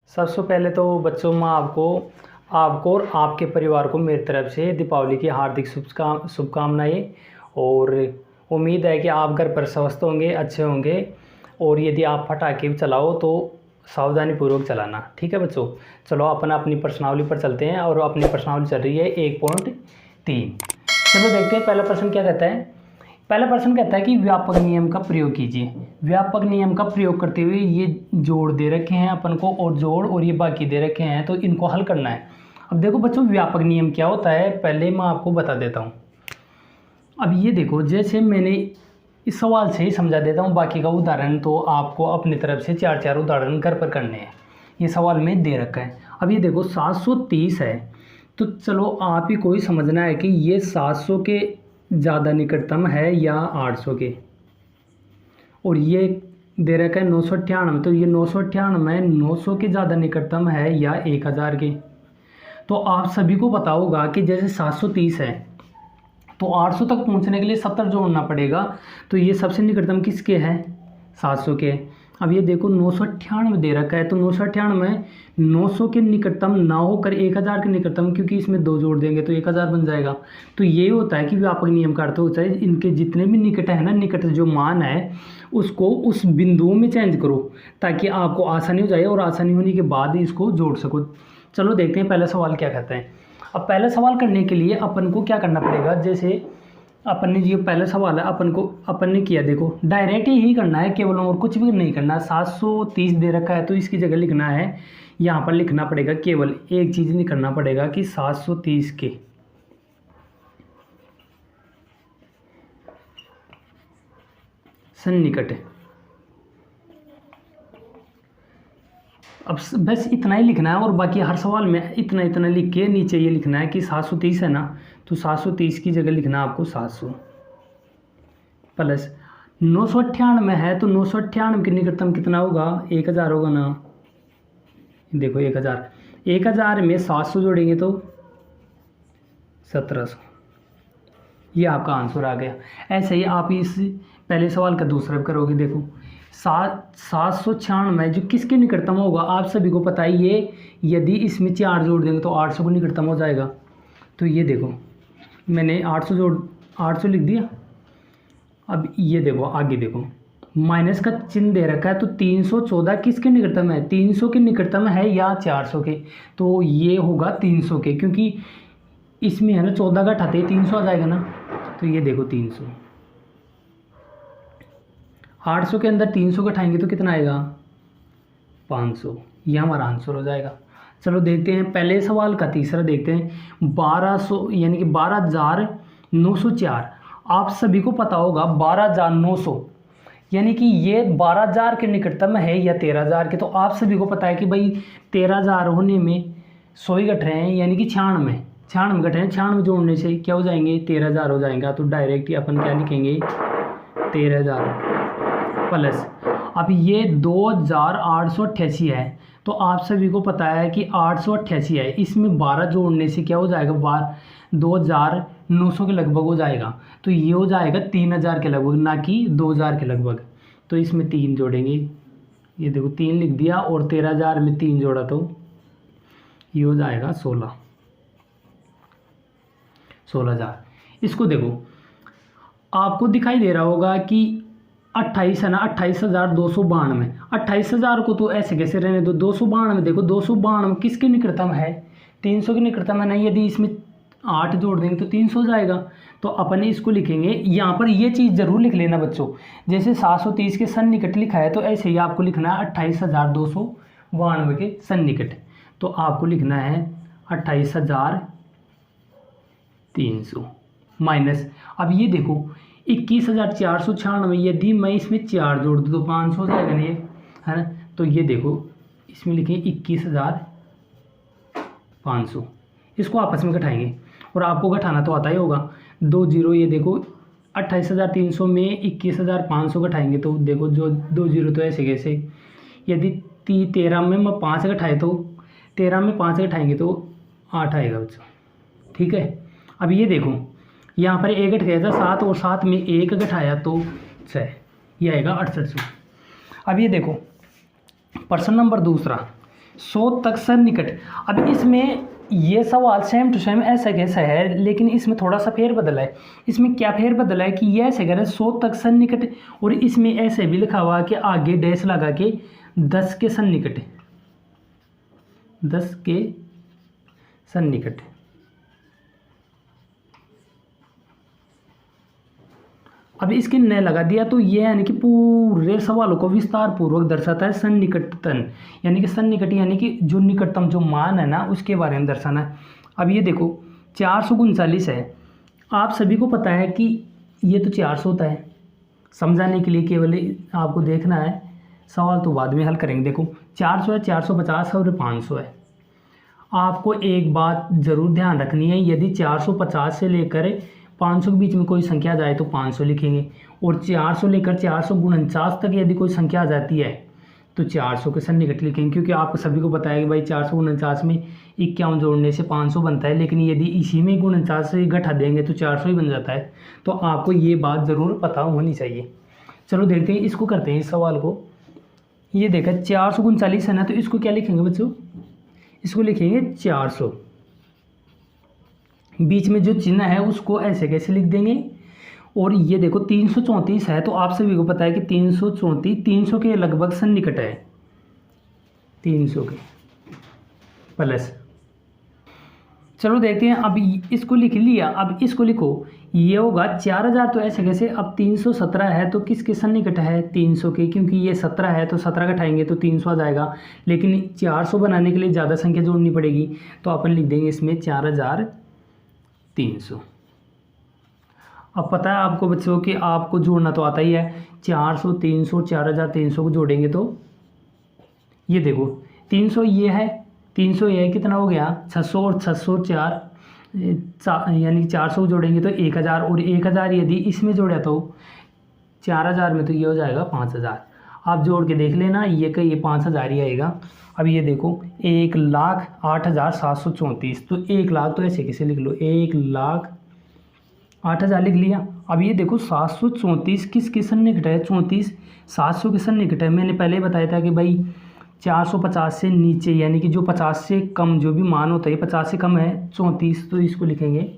सबसे पहले तो बच्चों मैं आपको आपको और आपके परिवार को मेरी तरफ से दीपावली की हार्दिक शुभकामनाएं। और उम्मीद है कि आप घर पर स्वस्थ होंगे, अच्छे होंगे। और यदि आप पटाखे चलाओ तो सावधानी पूर्वक चलाना, ठीक है बच्चों। चलो अपन अपनी प्रश्नावली पर चलते हैं और अपनी प्रश्नावली चल रही है 1.3। चलो देखते हैं पहला प्रश्न क्या कहता है। पहला प्रश्न कहता है कि व्यापक नियम का प्रयोग कीजिए। व्यापक नियम का प्रयोग करते हुए ये जोड़ दे रखे हैं अपन को और जोड़ और ये बाकी दे रखे हैं, तो इनको हल करना है। अब देखो बच्चों, व्यापक नियम क्या होता है पहले मैं आपको बता देता हूँ। अब ये देखो, जैसे मैंने इस सवाल से ही समझा देता हूँ, बाकी का उदाहरण तो आपको अपनी तरफ से 4 उदाहरण घर पर करने हैं। ये सवाल में दे रखा है। अब ये देखो 730 है, तो चलो आप ही को ही समझना है कि ये 700 के ज़्यादा निकटतम है या 800 के। और ये दे रखा है 998, तो ये 998 900 के ज़्यादा निकटतम है या 1000 के। तो आप सभी को पता होगा कि जैसे 730 है तो 800 तक पहुंचने के लिए 70 जोड़ना पड़ेगा। तो ये सबसे निकटतम किसके है? 700 के। अब ये देखो 998 दे रखा है, तो 998 900 के निकटतम ना होकर 1000 के निकटतम, क्योंकि इसमें 2 जोड़ देंगे तो 1000 बन जाएगा। तो ये होता है कि व्यापक नियम का अर्थ होता है इनके जितने भी निकट है ना, निकट जो मान है उसको उस बिंदुओं में चेंज करो ताकि आपको आसानी हो जाए और आसानी होने के बाद ही इसको जोड़ सको। चलो देखते हैं पहला सवाल क्या कहता है। अब पहला सवाल करने के लिए अपन को क्या करना पड़ेगा, जैसे अपन ने ये पहला सवाल है अपन ने किया, देखो डायरेक्ट ही करना है केवल, और कुछ भी नहीं करना। 730 दे रखा है तो इसकी जगह लिखना है, यहाँ पर लिखना पड़ेगा केवल एक चीज़ नहीं करना पड़ेगा कि 730 के सन्निकट। अब बस इतना ही लिखना है और बाकी हर सवाल में इतना इतना लिख के नीचे ये लिखना है कि 730 है ना, तो 730 की जगह लिखना है आपको 700 प्लस 998 है, तो 998 के निकटतम कितना होगा? 1000 होगा ना। देखो 1000 में 700 जोड़ेंगे तो 1700। ये आपका आंसर आ गया। ऐसे ही आप इस पहले सवाल का दूसरा भी करोगे। देखो 796 जो किसके निकटतम होगा आप सभी को पता है, ये यदि इसमें 4 जोड़ देंगे तो 800 को निकटतम हो जाएगा। तो ये देखो मैंने 800 लिख दिया। अब ये देखो आगे देखो माइनस का चिन्ह दे रखा है, तो 314 किसके निकटतम है? 300 के निकटतम है या 400 के? तो ये होगा 300 के, क्योंकि इसमें है ना 14 का घटाते 300 आ जाएगा ना। तो ये देखो 300, 800 के अंदर 300 का घटाएंगे तो कितना आएगा? 500। यह हमारा आंसर हो जाएगा। चलो देखते हैं पहले सवाल का तीसरा देखते हैं। 1200 यानी कि 12904। आप सभी को पता होगा 12900 यानी कि ये 12000 के निकटतम है या 13000 के। तो आप सभी को पता है कि भाई 13000 होने में 100 ही घट रहे हैं, यानी कि 96 घट रहे हैं। 96 जोड़ने से क्या हो जाएंगे? 13000 हो जाएगा। तो डायरेक्ट ही अपन क्या लिखेंगे? 13000 प्लस अब ये 2888 है, तो आप सभी को पता है कि 888 है, इसमें 12 जोड़ने से क्या हो जाएगा? 2900 के लगभग हो जाएगा। तो ये हो जाएगा 3000 के लगभग, ना कि 2000 के लगभग। तो इसमें 3 जोड़ेंगे, ये देखो 3 लिख दिया और 13000 में 3 जोड़ा तो ये हो जाएगा 16000। इसको देखो आपको दिखाई दे रहा होगा कि 28 है ना, 28292। 28000 को तो ऐसे कैसे रहने दो, 292। देखो 292 किसके निकटतम है? 300 के निकटतम है ना। यदि इसमें 8 जोड़ देंगे तो 300 हो जाएगा। तो अपन इसको लिखेंगे, यहाँ पर ये चीज़ जरूर लिख लेना बच्चों, जैसे 730 के सन्निकट लिखा है तो ऐसे ही आपको लिखना है 28292 के सन्निकट। तो आपको लिखना है 28300 माइनस, अब ये देखो 21496। यदि मैं इसमें 4 जोड़ दूँ तो 500 हो जाएगा ना, ये है ना। तो ये देखो इसमें लिखें 21500। इसको आपस में घटाएंगे और आपको घटाना तो आता ही होगा। 2 जीरो, ये देखो 28300 में 21500 घटाएंगे तो देखो जो 2 जीरो तो ऐसे कैसे। यदि 13 में मैं 5 घटाए तो 13 में 5 घटाएंगे तो 8 आएगा बच्चों, ठीक है। अब ये देखो यहाँ पर 1 घट गया था 7 और 7 में 1 घटाया तो 6, ये आएगा 6800। अब ये देखो प्रश्न नंबर दूसरा, 100 तक सन्निकट। अब इसमें ये सवाल सेम टू सेम ऐसा कैसा है, लेकिन इसमें थोड़ा सा फेरबदल है। इसमें क्या फेरबदल है कि ये ऐसे कह रहे हैं 100 तक सन्निकट, और इसमें ऐसे भी लिखा हुआ कि आगे डैश लगा के 10 के सन्निकट, 10 के सन्निकट। अब इसके न लगा दिया तो ये यानी कि पूरे सवालों को विस्तार पूर्वक दर्शाता है सन्निकटन, यानी कि सन्निकट यानी कि जो निकटतम जो मान है ना उसके बारे में दर्शाना है। अब ये देखो 439 है, आप सभी को पता है कि ये तो 400 होता है। समझाने के लिए केवल आपको देखना है, सवाल तो बाद में हल करेंगे। देखो 400 है, 450 है और 500 है। आपको एक बात ज़रूर ध्यान रखनी है, यदि 450 से लेकर 500 के बीच में कोई संख्या आ जाए तो 500 लिखेंगे, और 400 लेकर 449 तक यदि कोई संख्या आ जाती है तो 400 के सन्निकट लिखेंगे, क्योंकि आपको सभी को पता है कि भाई 449 में 51 जोड़ने से 500 बनता है, लेकिन यदि इसी में 49 से घटा देंगे तो 400 ही बन जाता है। तो आपको ये बात ज़रूर पता होनी चाहिए। चलो देखते हैं, इसको करते हैं इस सवाल को। ये देखा 439 है ना, तो इसको क्या लिखेंगे बच्चों, इसको लिखेंगे 400, बीच में जो चिन्ह है उसको ऐसे कैसे लिख देंगे। और ये देखो 334 है, तो आप सभी को पता है कि 334 300 के लगभग सन्निकट है, 300 के प्लस। चलो देखते हैं, अब इसको लिख लिया, अब इसको लिखो, ये होगा 4000 तो ऐसे कैसे। अब 317 है तो किसके सन्निकट है, 300 के, क्योंकि ये 17 है तो 17 घटाएंगे तो 300 आ जाएगा, लेकिन 400 बनाने के लिए ज़्यादा संख्या जोड़नी पड़ेगी, तो अपन लिख देंगे इसमें 4300। अब पता है आपको बच्चों कि आपको जोड़ना तो आता ही है, 400 300 4300 को जोड़ेंगे तो ये देखो 300 ये है, 300 ये है, कितना हो गया 600, और 604 यानी 400 जोड़ेंगे तो 1000, और 1000 यदि इसमें जोड़ा तो 4000 में, तो ये हो जाएगा 5000। आप जोड़ के देख लेना, ये का ये 5000 ही आएगा। अब ये देखो 1,08,734, तो 1 लाख तो ऐसे कैसे लिख लो, 1,08,000 लिख लिया। अब ये देखो 734 किसके सन्निकट है, 34 700 के सन्निकट है। मैंने पहले बताया था कि भाई 450 से नीचे यानी कि जो 50 से कम जो भी मान होता है, 50 से कम है 34, तो इसको लिखेंगे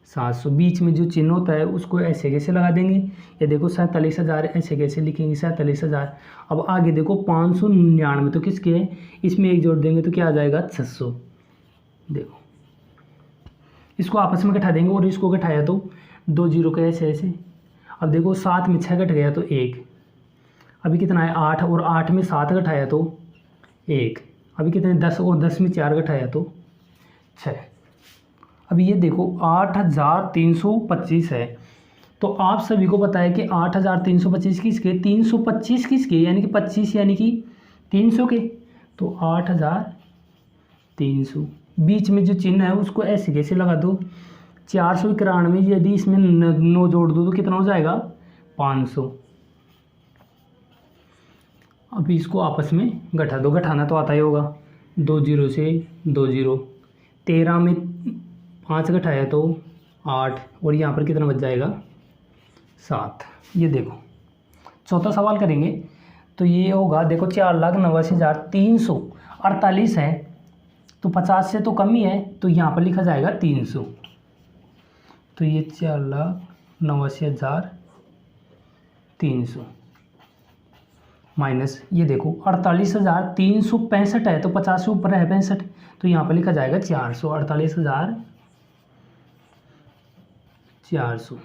700। बीच में जो चिन्ह होता है उसको ऐसे कैसे लगा देंगे, ये देखो 47,000 ऐसे कैसे लिखेंगे 47,000। अब आगे देखो 599 तो किसके है, इसमें एक जोड़ देंगे तो क्या आ जाएगा 600। देखो इसको आपस में घटा देंगे, और इसको घटाया तो 2 जीरो के ऐसे ऐसे। अब देखो 7 में 6 घट गया तो 1, अभी कितना है 8, और 8 में 7 घटाया तो 1, अभी कितने 10, और 10 में 4 घटाया तो 6। अब ये देखो 8325 है, तो आप सभी को पता है कि 8325 किसके, 325 किसके, यानी कि 25 यानी कि 300 के, तो 8300। बीच में जो चिन्ह है उसको ऐसे कैसे लगा दो, 491, यदि इसमें 9 जोड़ दो तो कितना हो जाएगा 500। अब इसको आपस में घटा दो, घटाना तो आता ही होगा, 2 जीरो से 2 जीरो, 13 में 5 घटाया तो 8, और यहाँ पर कितना बच जाएगा 7। ये देखो चौथा सवाल करेंगे, तो ये होगा देखो 4,89,348 है, तो 50 से तो कम ही है, तो यहाँ पर लिखा जाएगा 300। तो ये 4,89,300 माइनस ये देखो 48,365 है, तो 50 से ऊपर है 65, तो यहाँ पर लिखा जाएगा 400, 48,400।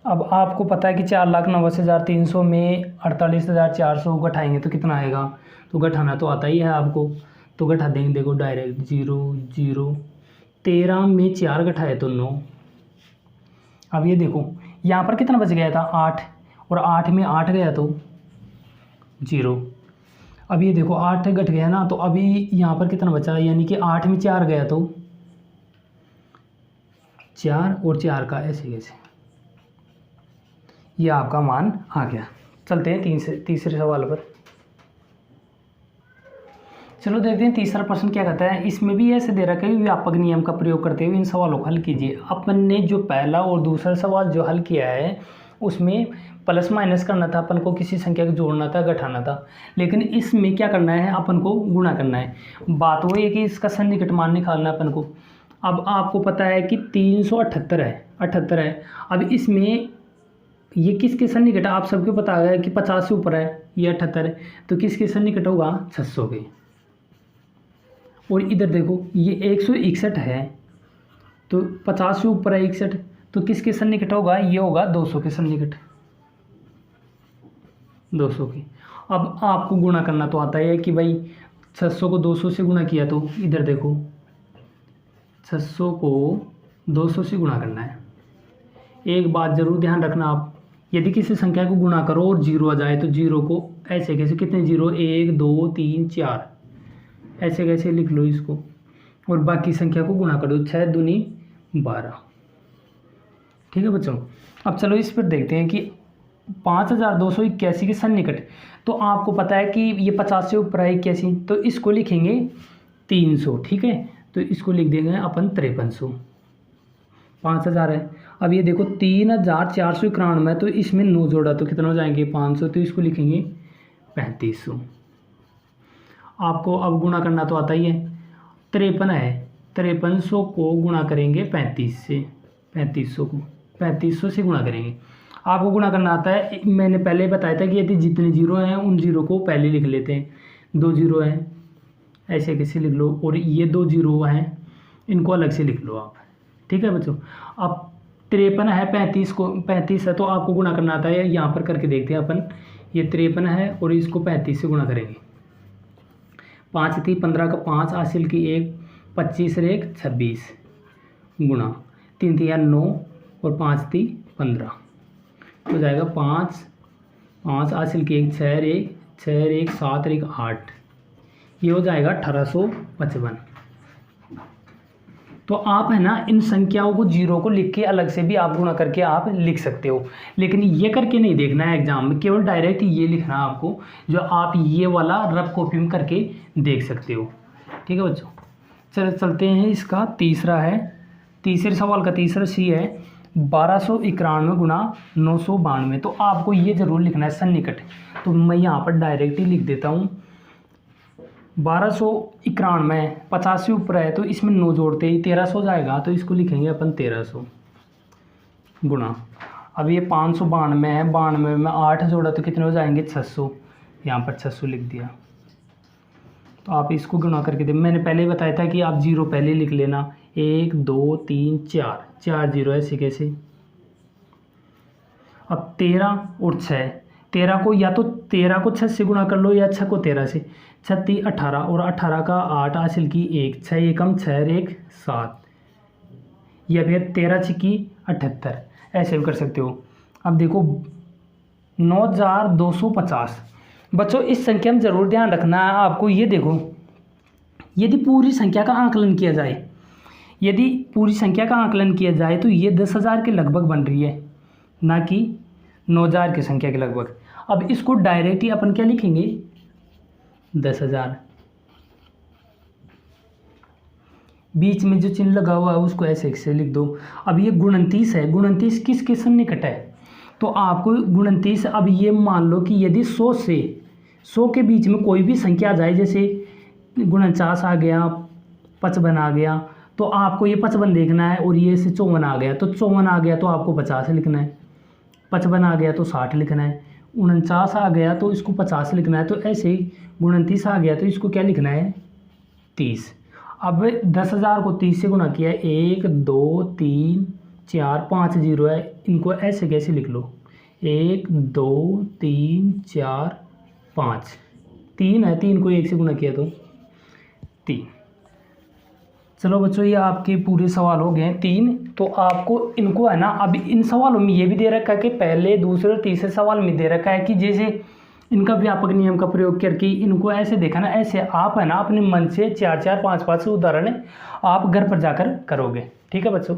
अब आपको पता है कि 4,89,300 में 48,400 घटाएंगे तो कितना आएगा, तो घटाना तो आता ही है आपको, तो घटा देंगे। देखो डायरेक्ट 0 0, 13 में 4 घटाए तो 9। अब ये देखो यहाँ पर कितना बच गया था 8, और 8 में 8 गया तो 0। अब ये देखो 8 घट गया ना, तो अभी यहाँ पर कितना बचा, यानी कि 8 में 4 गया तो 4, और 4 का ऐसे कैसे, ये आपका मान आ गया। चलते हैं तीसरे सवाल पर। चलो देखते हैं तीसरा प्रश्न क्या कहता है। इसमें भी ऐसे दे रखा है, व्यापक नियम का प्रयोग करते हुए इन सवालों को हल कीजिए। अपन ने जो पहला और दूसरा सवाल जो हल किया है उसमें प्लस माइनस करना था अपन को, किसी संख्या को जोड़ना था, घटाना था। लेकिन इसमें क्या करना है, अपन को गुणा करना है। बात वो है कि इसका सन्निकट मान निकालना है अपन को। अब आपको पता है कि 378 है, 78 है। अब इसमें ये किसके सन्निकट, आप सबको पता है कि 50 से ऊपर है, ये 78 है, तो किसके सन्निकट होगा, 600 के। और इधर देखो ये 161 है, तो 50 से ऊपर है 61, तो किसके सन्निकट होगा, ये होगा 200 के सन्निकट, 200 के। अब आपको गुणा करना तो आता है कि भाई 600 को 200 से गुणा किया, तो इधर देखो 600 को 200 से गुणा करना है। एक बात ज़रूर ध्यान रखना आप, यदि किसी संख्या को गुणा करो और जीरो आ जाए तो जीरो को ऐसे कैसे, कितने जीरो, 1 2 3 4, ऐसे कैसे लिख लो इसको, और बाकी संख्या को गुणा कर दो, 6 दूनी 12। ठीक है बच्चों, अब चलो इस पर देखते हैं कि 5281 के सन्निकट। तो आपको पता है कि ये 50 से ऊपर है 81, तो इसको लिखेंगे 300। ठीक है, तो इसको लिख देंगे अपन 5300। 5000 है। अब ये देखो 3491, तो इसमें 9 जोड़ा तो कितना हो जाएंगे, 500, तो इसको लिखेंगे 3500। आपको अब गुणा करना तो आता ही है, 53 है, 5300 को गुणा करेंगे 35 से, 3500 से गुणा करेंगे। आपको गुणा करना आता है, मैंने पहले बताया था कि यदि जितने जीरो हैं उन जीरो को पहले लिख लेते हैं। 2 जीरो हैं, ऐसे कैसे लिख लो, और ये 2 जीरो हैं, इनको अलग से लिख लो आप। ठीक है बच्चों, अब 53 है, 35 है, तो आपको गुणा करना आता है, यहाँ पर करके देखते हैं अपन। ये 53 है और इसको 35 से गुणा करेंगे। 5 थी 15 का 5, हासिल की 1, 25 और 1 26, गुणा 3 थी 9 और 5 थी 15, हो जाएगा 5 हासिल की 1 6 और 1 7 और 1 8, ये हो जाएगा 1855। तो आप है ना इन संख्याओं को, जीरो को लिख के अलग से भी आप गुणा करके आप लिख सकते हो, लेकिन ये करके नहीं देखना है एग्जाम में, केवल डायरेक्ट ये लिखना है आपको, जो आप ये वाला रफ कॉपी में करके देख सकते हो। ठीक है बच्चों, चलते हैं, इसका तीसरा है, तीसरे सवाल का तीसरा सी है 1291 गुणा 992। तो आपको ये ज़रूर लिखना है सन्निकट, तो मैं यहाँ पर डायरेक्ट ही लिख देता हूँ। 1291 50 से ऊपर है, तो इसमें 9 जोड़ते ही 1300 हो जाएगा, तो इसको लिखेंगे अपन 1300 गुणा। अब ये 592 है, 92 में 8 जोड़ा तो कितने हो जाएंगे, 600, यहाँ पर 600 लिख दिया। तो आप इसको गुणा करके दे, मैंने पहले ही बताया था कि आप जीरो पहले लिख लेना, 1 2 3 4 जीरो ऐसे कैसे। अब 13 और 6, 13 को या तो 13 को 6 से गुणा कर लो, या 6 को 13 से, 36 18 और 18 का 8 हासिल की 1, 6 एकम 6 और 1 7, या फिर 13 छिकी 78, ऐसे भी कर सकते हो। अब देखो 9250। बच्चों इस संख्या में ज़रूर ध्यान रखना है आपको, ये देखो यदि पूरी संख्या का आंकलन किया जाए, यदि पूरी संख्या का आंकलन किया जाए तो ये 10,000 के लगभग बन रही है, ना कि 9,000 की संख्या के लगभग। अब इसको डायरेक्ट ही अपन क्या लिखेंगे, 10,000, बीच में जो चिन्ह लगा हुआ है उसको ऐसे से लिख दो। अब ये 29 है, 29 किसके सन्निकट है, तो आपको 29, अब ये मान लो कि यदि 100 के बीच में कोई भी संख्या आ जाए, जैसे 49 आ गया, 55 आ गया, तो आपको ये 55 देखना है, और ये से 54 आ गया, तो 54 आ गया तो आपको 50 लिखना है, 55 आ गया तो 60 लिखना है, 49 आ गया तो इसको 50 लिखना है, तो ऐसे ही 29 आ गया तो इसको क्या लिखना है, 30। अब 10,000 को 30 से गुणा किया है, 1 2 3 4 5 जीरो है, इनको ऐसे कैसे लिख लो, 1 2 3 4 5, 3 है, 3 को 1 से गुणा किया तो 3। चलो बच्चों ये आपके पूरे सवाल हो गए हैं 3। तो आपको इनको है ना, अब इन सवालों में ये भी दे रखा है कि पहले दूसरे और तीसरे सवाल में दे रखा है कि जैसे इनका व्यापक नियम का प्रयोग करके इनको ऐसे देखा ना, ऐसे आप है ना अपने मन से 4 4 5 5 उदाहरण आप घर पर जाकर करोगे। ठीक है बच्चों।